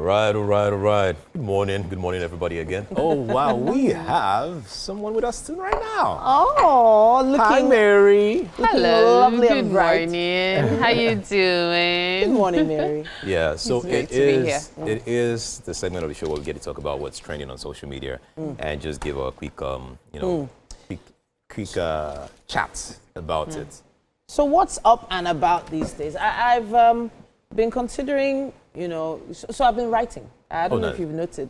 All right. Good morning, everybody again. Oh, wow, we have someone with us right now. Oh, looking... Hi, Mary. Hello, lovely good and bright. morning. How you doing? Good morning, Mary. Yeah, so It's great to be here. it is the segment of the show where we get to talk about what's trending on social media and just give a quick, quick chat about it. So what's up and about these days? I've been considering, so I've been writing. I don't know if you've noted.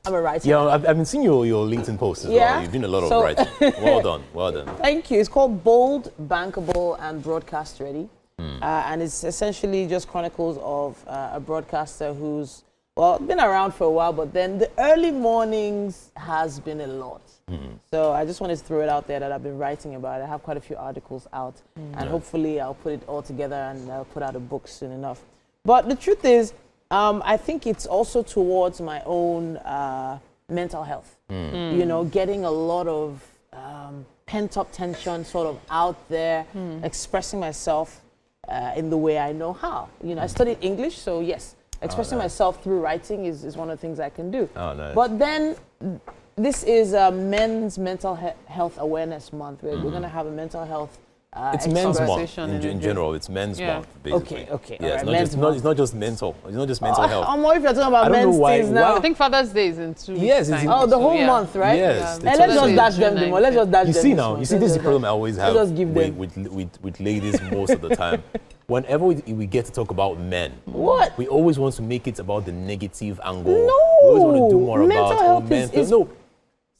I'm a writer. Yeah, I've been seeing your LinkedIn posts as well. You've done a lot of writing. Well done. Thank you. It's called Bold, Bankable, and Broadcast Ready. And it's essentially just chronicles of a broadcaster who's, been around for a while, but then the early mornings has been a lot. So I just wanted to throw it out there that I've been writing about it. I have quite a few articles out, and hopefully I'll put it all together and I'll put out a book soon enough. But the truth is, I think it's also towards my own mental health. Getting a lot of pent-up tension sort of out there, expressing myself in the way I know how. I studied English, so yes, expressing myself through writing is one of the things I can do. Oh, nice. But then this is Men's Mental Health Awareness Month. We're going to have a mental health it's men's month in general. It's men's month, basically. Okay. Yeah, right, it's not just mental. It's not just mental health. I'm more if you're talking about men's things now. I think Father's Day is in 2 weeks. Yes, it's time. the whole month, right? Yes. And let's just dash them the more. Let's just dash them. You see now, this is the problem I always have Let's give them. with ladies most of the time. Whenever we get to talk about men, we always want to make it about the negative angle. No. We always want to do more mental about health mental. No.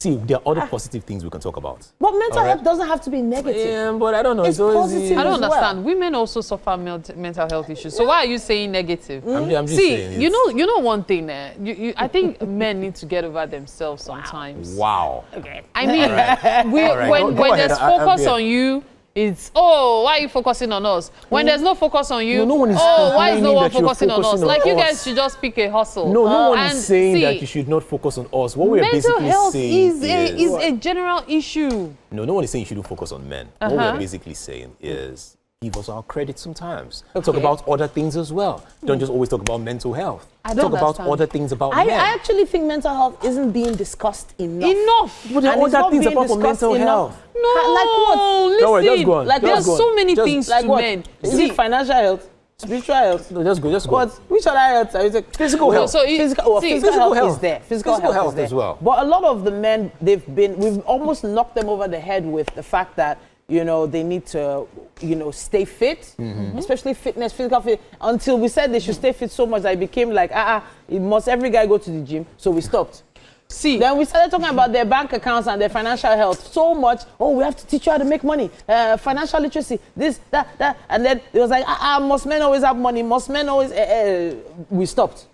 See, there are other positive things we can talk about. But mental health doesn't have to be negative. Yeah, but I don't know. It's positive. I don't as understand. well. Women also suffer mental health issues. So why are you saying negative? I'm just See, saying. you know one thing. I think men need to get over themselves sometimes. Wow. Okay. I mean, when there's focus on you, it's why are you focusing on us? When there's no focus on you, no one is why is no one that you're focusing on us? focusing on Like you us. guys should just pick a hustle. No one And is saying see, that you should not focus on us. What we're mental basically health saying is a general issue. No one is saying you shouldn't focus on men. What we're basically saying is give us our credit sometimes. Talk about other things as well. Don't just always talk about mental health. Talk about other things about men. I actually think mental health isn't being discussed enough. But there are And it's other not things being apart from discussed mental enough. health. No, Like what? listen. Don't worry, just go on. Like There's so many things Like to what? men. Is it financial health? Spiritual health? No, just go. What? Which other health are you saying? Physical health. So Physical health is there. Physical health is there as well. But a lot of the men, we've almost knocked them over the head with the fact that, they need to, stay fit, especially fitness, physical fit. Until we said they should stay fit so much that it became like, every guy go to the gym. So we stopped. See, Then we started talking about their bank accounts and their financial health so much. We have to teach you how to make money, financial literacy, this, that. And then it was like, must men always have money? Must men always, we stopped.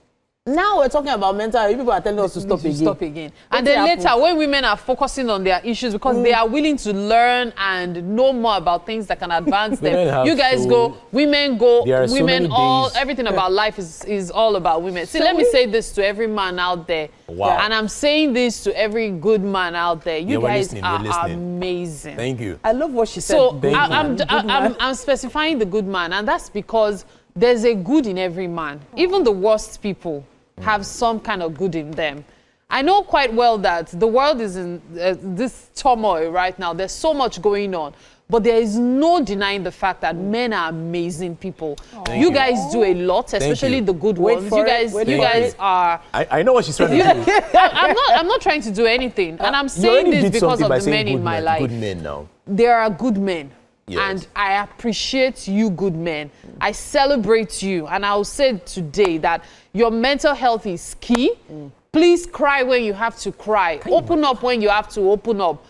Now we're talking about mental health. People are telling us to stop again. And then later, when women are focusing on their issues because they are willing to learn and know more about things that can advance them. You guys go, women go, women everything about life is all about women. See, let me say this to every man out there. Wow. And I'm saying this to every good man out there. You guys are amazing. Thank you. I love what she said. So I'm specifying the good man, and that's because there's a good in every man. Even the worst people have some kind of good in them. I know quite well that the world is in this turmoil right now. There's so much going on. But there is no denying the fact that men are amazing people. You guys do a lot, especially the good ones. You guys are... I know what she's trying to do. I'm not trying to do anything. And I'm saying this because of the men in my life. Good men now. There are good men. Yes. And I appreciate you, good men. I celebrate you. And I'll say today that your mental health is key. Please cry when you have to cry. Open up when you have to open up.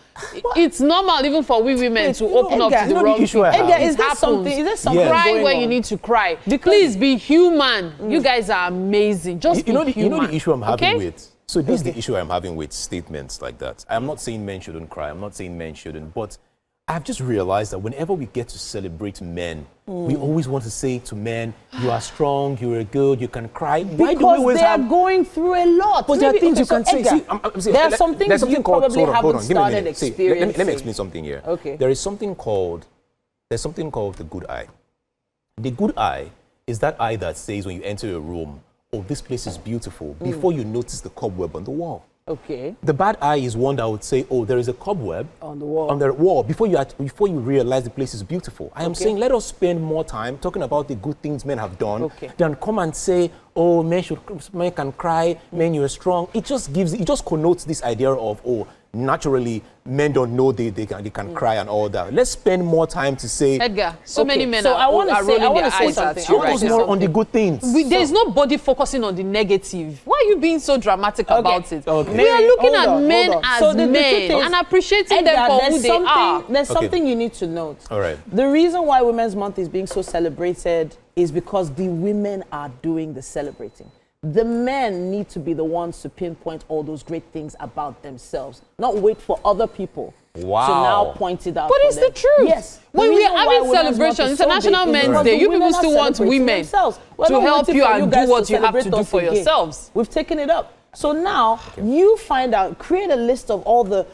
It's normal even for we women to open up to the wrong people. Is there something cry when you need to cry. Please be human. You guys are amazing. Just be human. You know the issue I'm having with... So this is the issue I'm having with statements like that. I'm not saying men shouldn't cry. I'm not saying men shouldn't. But I've just realized that whenever we get to celebrate men, we always want to say to men, you are strong, you are good, you can cry. Why do we always they are going through a lot. But there are things you can say. There are some things you probably haven't started experiencing. Let me explain something here. Okay. There's something called the good eye. The good eye is that eye that says when you enter a room, oh, this place is beautiful, before you notice the cobweb on the wall. Okay. The bad eye is one that would say, oh, there is a cobweb On the wall. on the wall before you realize the place is beautiful. I am saying let us spend more time talking about the good things men have done than come and say, oh, men can cry, men, you're strong. It just connotes this idea of, oh, naturally men don't know they can cry and all that. Let's spend more time to say, Edgar, so many men so I are want to say rolling their eyes something. at you. focus more on the good things. There's nobody focusing on the negative. Why are you being so dramatic about it? Okay. We are Mary, looking hold at on, men hold on. as So the men truth is, and appreciating Edgar, them for who there's they something, are. There's something you need to note. All right. The reason why Women's Month is being so celebrated is because the women are doing the celebrating. The men need to be the ones to pinpoint all those great things about themselves, not wait for other people to now point it out. But for it's them. the truth. Yes. When The we reason are why having Women's Month celebration, is so International big is Men's because Day, the you women people are still want celebrating women themselves. We're to not help waiting you for and do guys what to you have to celebrate do us for again. yourselves. We've taken it up. So now you find out, create a list of all the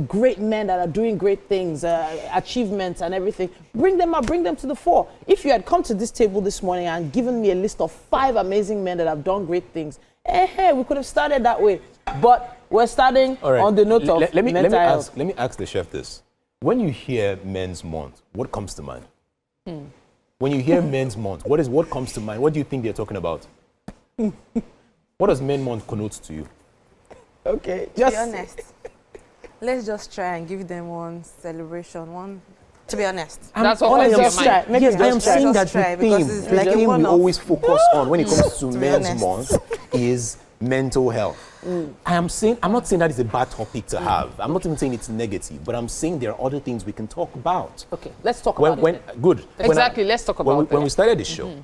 great men that are doing great things, achievements and everything. Bring them up, bring them to the fore. If you had come to this table this morning and given me a list of 5 amazing men that have done great things, we could have started that way. But we're starting on the note of mental health. Let me ask the chef this. When you hear Men's Month, what comes to mind? When you hear Men's Month, what comes to mind? What do you think they're talking about? What does Men's Month connote to you? Okay, To be honest, let's just try and give them one celebration. To be honest. That's what I am just try. saying. Yes, I am saying that Just try, the theme, because it's like a we one-off. always focus on when it comes to be Men's honest. Month is mental health. I'm not saying that is a bad topic to have. I'm not even saying it's negative, but I'm saying there are other things we can talk about. Okay, let's talk about it. Good. Exactly, let's talk about when it. we started the show,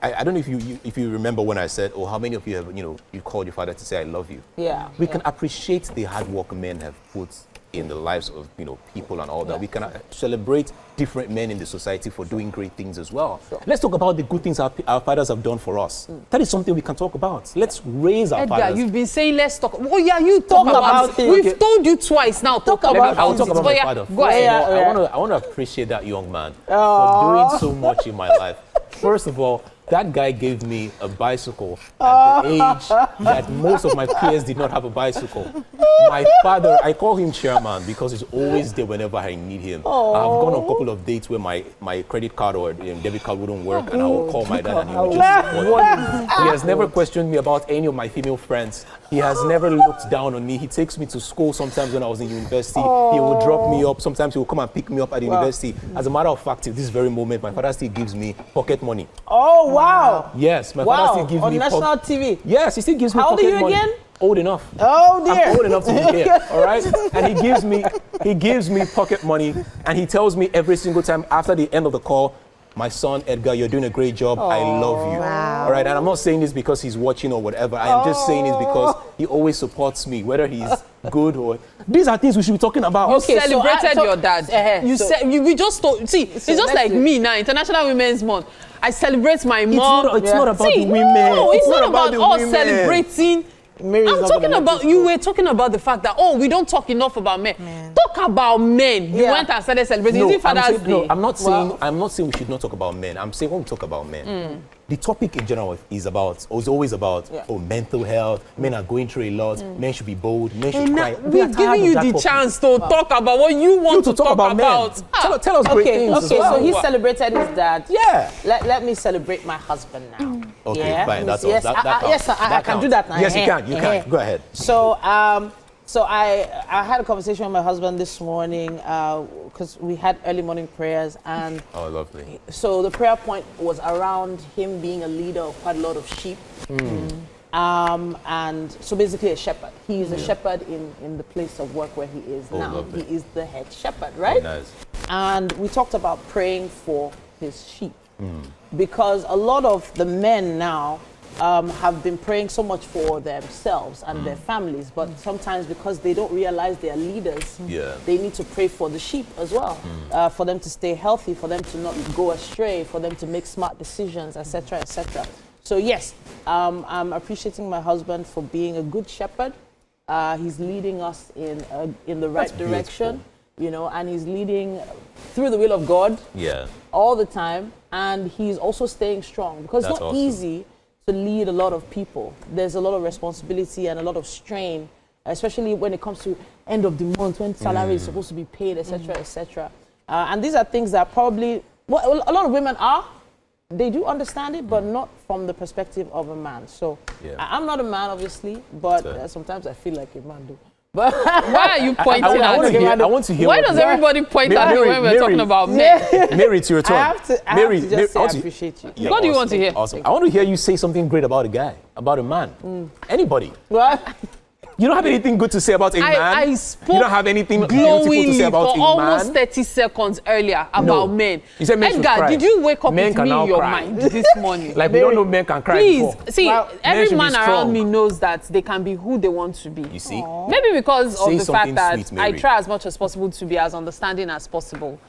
I don't know if you remember when I said, oh, how many of you have, you called your father to say I love you. Yeah. We can appreciate the hard work men have put in the lives of people and all that. We can celebrate different men in the society for doing great things as well. Sure. Let's talk about the good things our fathers have done for us. That is something we can talk about. Let's raise our Edgar, fathers. you've been saying let's talk. Oh yeah, you talk about it. We've told you twice now. Talk about about I will talk it. about But my yeah, father. go ahead. I want to appreciate that young man for doing so much in my life. First of all, that guy gave me a bicycle at the age that most of my peers did not have a bicycle. My father, I call him chairman because he's always there whenever I need him. I've gone on a couple of dates where my credit card or debit card wouldn't work, and I will call my dad and he will just support me. He has never questioned me about any of my female friends. He has never looked down on me. He takes me to school sometimes when I was in university. He will drop me up. Sometimes he will come and pick me up at the university. As a matter of fact, at this very moment, my father still gives me pocket money. Oh, wow. Yes, my father still gives on me national TV. Yes, he still gives me How old pocket are you money. again? Old enough. Oh, dear. I'm old enough to be here, all right? And he gives me pocket money, and he tells me every single time after the end of the call, my son, Edgar, you're doing a great job. I love you. Wow. All right, and I'm not saying this because he's watching or whatever. I am just saying this because he always supports me, whether he's good or... These are things we should be talking about. You celebrated your dad. We just told. See, it's just like me now. International Women's Month. I celebrate my mom. It's not about the women. No, it's not about the us women. celebrating. Mary's I'm not talking gonna about you. Were talking about the fact that we don't talk enough about men. Talk about men. You went and started celebrating. No, Is it Father's Day? I'm not saying we should not talk about men. I'm saying when we talk about men, the topic in general is always about mental health. Men are going through a lot. Men should be bold. Men should cry. We're giving you the chance to talk about what you want to talk about. Men. Tell us great things as well. So he celebrated his dad. Yeah. Let me celebrate my husband now. Okay, fine. That's yes, all. yes, I can do that now. Yes, you can. You can. Go ahead. So, I had a conversation with my husband this morning because we had early morning prayers, and Oh, lovely. so the prayer point was around him being a leader of quite a lot of sheep. And so basically a shepherd. He is a shepherd in the place of work where he is now. Lovely. He is the head shepherd, right? Nice. And we talked about praying for his sheep because a lot of the men now have been praying so much for themselves and their families, but sometimes because they don't realize they are leaders, they need to pray for the sheep as well, for them to stay healthy, for them to not go astray, for them to make smart decisions, etc., etc. So yes, I'm appreciating my husband for being a good shepherd. He's leading us in the right direction, and he's leading through the will of God all the time, and he's also staying strong because it's not easy to lead a lot of people. There's a lot of responsibility and a lot of strain, especially when it comes to end of the month, when salary is supposed to be paid, etc., etc. And these are things that probably, well, a lot of women they do understand it, but not from the perspective of a man. So I'm not a man, obviously, but sometimes I feel like a man do. But why are you pointing I want to hear. Why does everybody point at me when we're talking about men? Mary, it's your turn. I have to just say I appreciate you. Yeah, what do you want to hear? Awesome. I want to hear you say something great about a guy, about a man. Anybody. What? You don't have anything good to say about a man? I spoke you don't have anything beautiful to say about for a almost man? 30 seconds earlier about men. You said men should Edgar, cry. did you wake up Men with can me in now your cry. mind this morning? Like, we don't know men can cry Please, before. see, Well, men every should be man around strong. me knows that they can be who they want to be. You see? Maybe because Say of the fact something that sweet, I Mary. try as much as possible to be as understanding as possible.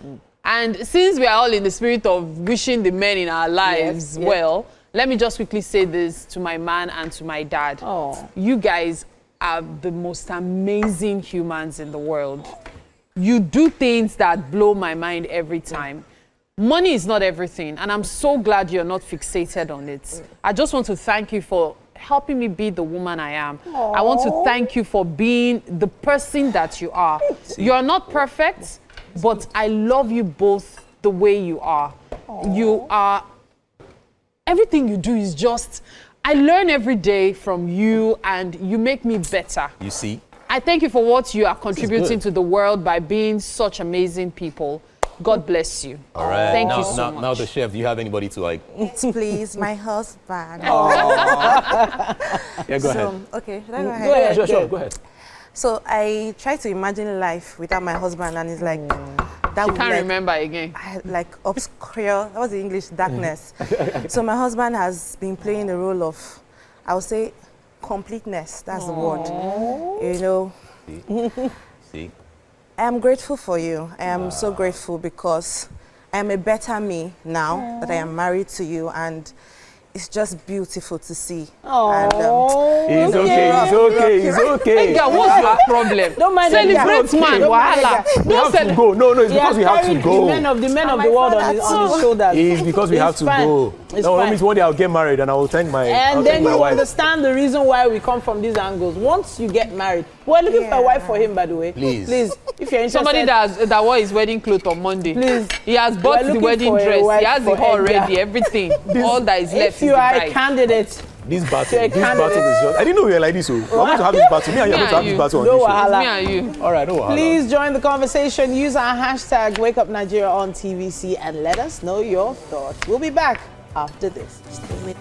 And since we are all in the spirit of wishing the men in our lives well, let me just quickly say this to my man and to my dad. You guys are the most amazing humans in the world. You do things that blow my mind every time. Money is not everything, and I'm so glad you're not fixated on it. I just want to thank you for helping me be the woman I am. I want to thank you for being the person that you are. You're not perfect, but I love you both the way you are. You are, everything you do is just, I learn every day from you, and you make me better. You see? I thank you for what you are contributing to the world by being such amazing people. God bless you. All right. Thank now, you so much. Now the chef, do you have anybody to like? Please, my husband. Yeah, go ahead. Okay, should I go ahead? Go ahead. Sure, go ahead. So I try to imagine life without my husband, and it's like that You would can't like, remember again. like obscure. That was the English darkness. So my husband has been playing the role of, I would say, completeness. That's the word. You know. See? I am grateful for you. I am so grateful because I am a better me now that I am married to you, and it's just beautiful to see. And, It's okay. Edgar, what's your problem? Don't mind Celebrate Edgar. man, Don't mind wahala. We have to go. No, it's because we have to go. The men of my the world father on his shoulders. It's because we have to fine. go. It's No, that fine. means one day I'll get married and I will thank my I'll And then thank my you wife. understand the reason why we come from these angles. Once you get married, we're looking for a wife for him, by the way. Please. If you're interested. Somebody that wore his wedding clothes on Monday. Please. He has bought We're the looking wedding for a dress. wife He has the for hall Edgar. ready, everything. All that is left If is you the are a bride. candidate, This battle You're a is just. I didn't know we were like this. So we're going to have this battle. Me and you are going to have this battle on no this show. wahala. Me and you. All right, no wahala. Please join the conversation. Use our hashtag #WakeUpNigeria on TVC and let us know your thoughts. We'll be back after this. Stay with